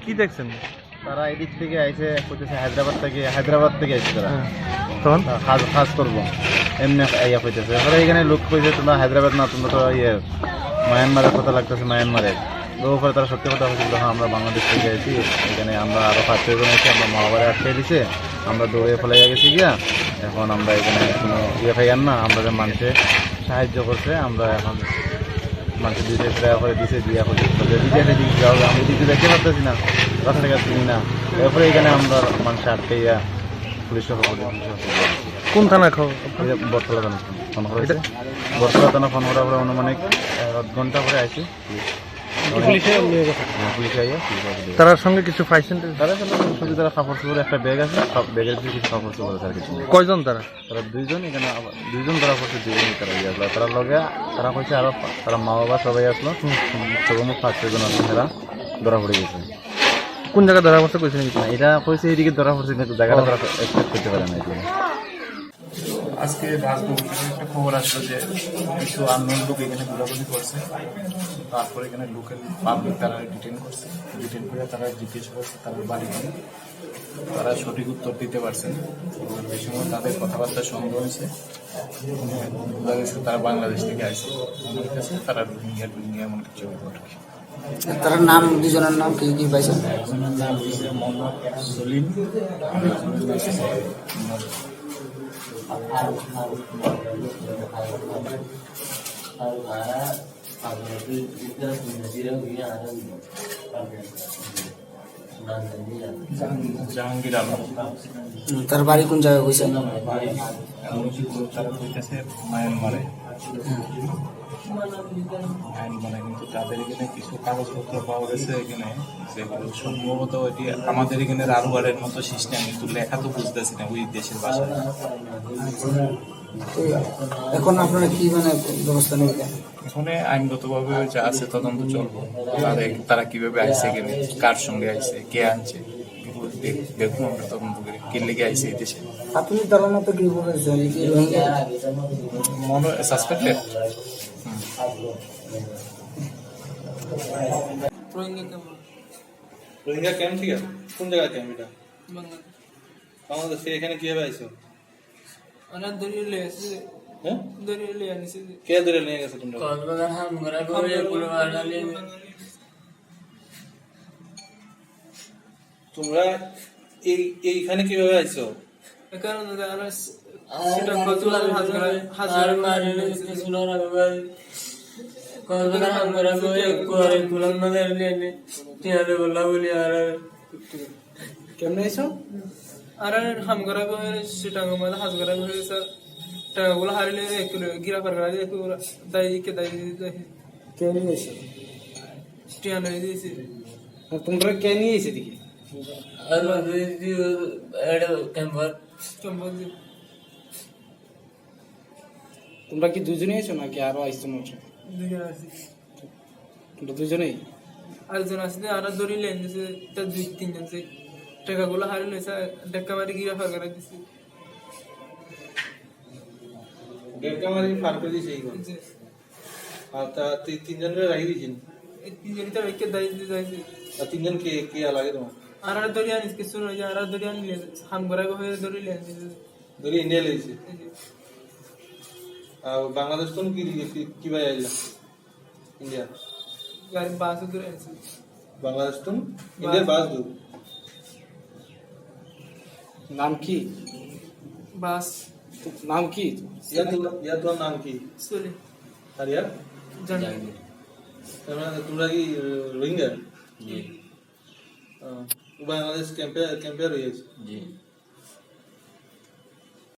কি দেখছেন? তারা এদিক থেকে আইসে কইতেছে হায়দ্রাবাদ থেকে আইসে তারা তখন কাজ করবো এমনি ইয়া কইতেছে। এবারে এখানে লোক কইছে তোমরা হায়দ্রাবাদ না, তোমরা তো ইয়ে মায়ানমারের কথা লাগতেছে, মায়ানমারের। তো ওপরে তারা সত্যি কথা বলছিল, হ্যাঁ আমরা বাংলাদেশ থেকে আইছি, এখানে আমরা আরও 5-6 জন আছি, আমরা মহাবারে আটকে দিছে, আমরা দৌড়ে ফেলাইয়া গেছি গিয়া, এখন আমরা এখানে কোনো ইয়ে খাইয়ান না, আমরা যে মানুষে সাহায্য করছে, আমরা এখন মানুষের দিতে প্রেয়ার করে দিছে, দিয়া করছে দিতে যাও, আমি দিতে দেখতে পারতেছি না, রাস্তাঘাট চিনি না। এরপরে এখানে আমরা মানুষ আটকাইয়া পুলিশের খবর কোন থানা খবর? বটতলা থানা ফোন করেছে। বটতলা থানা ফোন করার পরে অনুমানিক 1 ঘন্টা পরে আইছি পুলিশে আইয়া। তার সঙ্গে কিছু পাইছেন? তারা শুধু তারা কাপড় চোপড় একটা ব্যাগ আছে, ব্যাগের ভিতরে কিছু কাপড় চোপড় আছে, আর কিছু নেই। কয়জন তারা? তারা 2 জন, এখানে 2 জন ধরা পড়ছে, 2 জনই তারা ইয়ে আসলো। তারা লগে তারা কইছে আরো তারা মা বাবা সবাই আসলো, সর্বমোট 5-6 জন আসলো, তারা ধরা পড়ে গেছে। কোন জায়গায় ধরা পড়ছে কইছেন? এটা কইছে এদিকে ধরা পড়ছে, কিন্তু জায়গাটা তারা এক্সপেক্ট করতে পারে না। এদিকে আজকে রাজভবন থেকে একটা খবর আসলো যে কিছু আননোন লোক এখানে ঘোরাঘুরি করছে। তারপর এখানে লোকাল পাবলিক তারা ডিটেন করে তারা জিজ্ঞেস করছে তাদের বাড়ি নিয়ে। তারা সঠিক উত্তর দিতে পারছেন। এই সময় তাদের কথাবার্তা সন্দেহ হয়েছে, বোঝা গেছে তারা বাংলাদেশ থেকে আসছে। আমার কাছে তারা রোহিঙ্গা এমন কিছু ব্যাপার আর কি। তার নাম, 2 জনের নাম কি কি পাইছেন? একজনের নাম হচ্ছে মোহাম্মদ সলিম, আর একজনের নাম হচ্ছে জাহাঙ্গীর আলম। তার বাড়ি কোন জায়গায় কইছেন? তারা কইতেছে মায়ানমারে, কিন্তু তাদের এখানে কিছু কাগজপত্র পাওয়া গেছে এখানে, যেগুলো সম্ভবত এটি আমাদের এখানে রারুয়ারের মতো সিস্টেম, কিন্তু লেখা তো বুঝতেছি না ওই দেশের ভাষায়। এখন আপনারা কি ব্যবস্থা নেবেন? এখানে আইনগতভাবে যা আছে তদন্ত চলবো, তারা কিভাবে আইসে, এখানে কার সঙ্গে আইসে, কে আনছে, দেখুন আমরা তদন্ত করি কে লেগে আইসে এই দেশে। আপনি তার মতো কি বলেছেন? মনে সাসপেক্টেড। রোহিঙ্গা ক্যাম্প ঠিক আছে? কোন জায়গায় ক্যাম্প এটা? বাংলাদেশে। এখানে কিভাবে আইছো? হ্যাঁ, কে ধরে নিয়ে গেছে তোমরা? তোমরা এইখানে কিভাবে আইছো? কেমনে আইছো? আর হামগরা গো সিটাঙ্গ মাল হাজগরা গো টাকাগুলো হারিলে একটু গিরা পারগা দিয়ে একটু দাই কে নিয়ে আইছো? টিয়ানো দিয়েছি। আর তোমরা কে নিয়ে আইছো দেখি? তোমরা কি 2 জনই আইছো নাকি আরো আইছো? দুজন আছে। তোমরা 2 জনই? আরেকজন আসলে আর ধরিলেন যে 2-3 জন যে টাকাগুলো হারিলে ডাক্কা মারি গিরা পারগা দিয়েছি। ডেটকা মারি ফার করে দিছে এইগুলো। আর তা 3 জনের রাখি দিছেন? এই 3 জনই তো রেখে দাই দিয়েছি। আর 3 জন কে লাগে তোমার? আর ধরিয়া নিস কিছু নয়, আর ধরিয়া নিলে হামগরা গো হয়ে ধরিলেন ধরে ইন্ডিয়া লেগেছে। আর বাংলাদেশ কোন কি ভাই আইলা? ইন্ডিয়া গাড়ি বাস ধরে আছে। বাংলাদেশ কোন ইন্ডিয়ার বাস দূর। নাম কি? বাস নাম কি? ইয়ার তোমার নাম কি? চলে আর ইয়ার জানি। তোমরা কি রোহিঙ্গা? বাংলাদেশ ক্যাম্পে রয়েছে।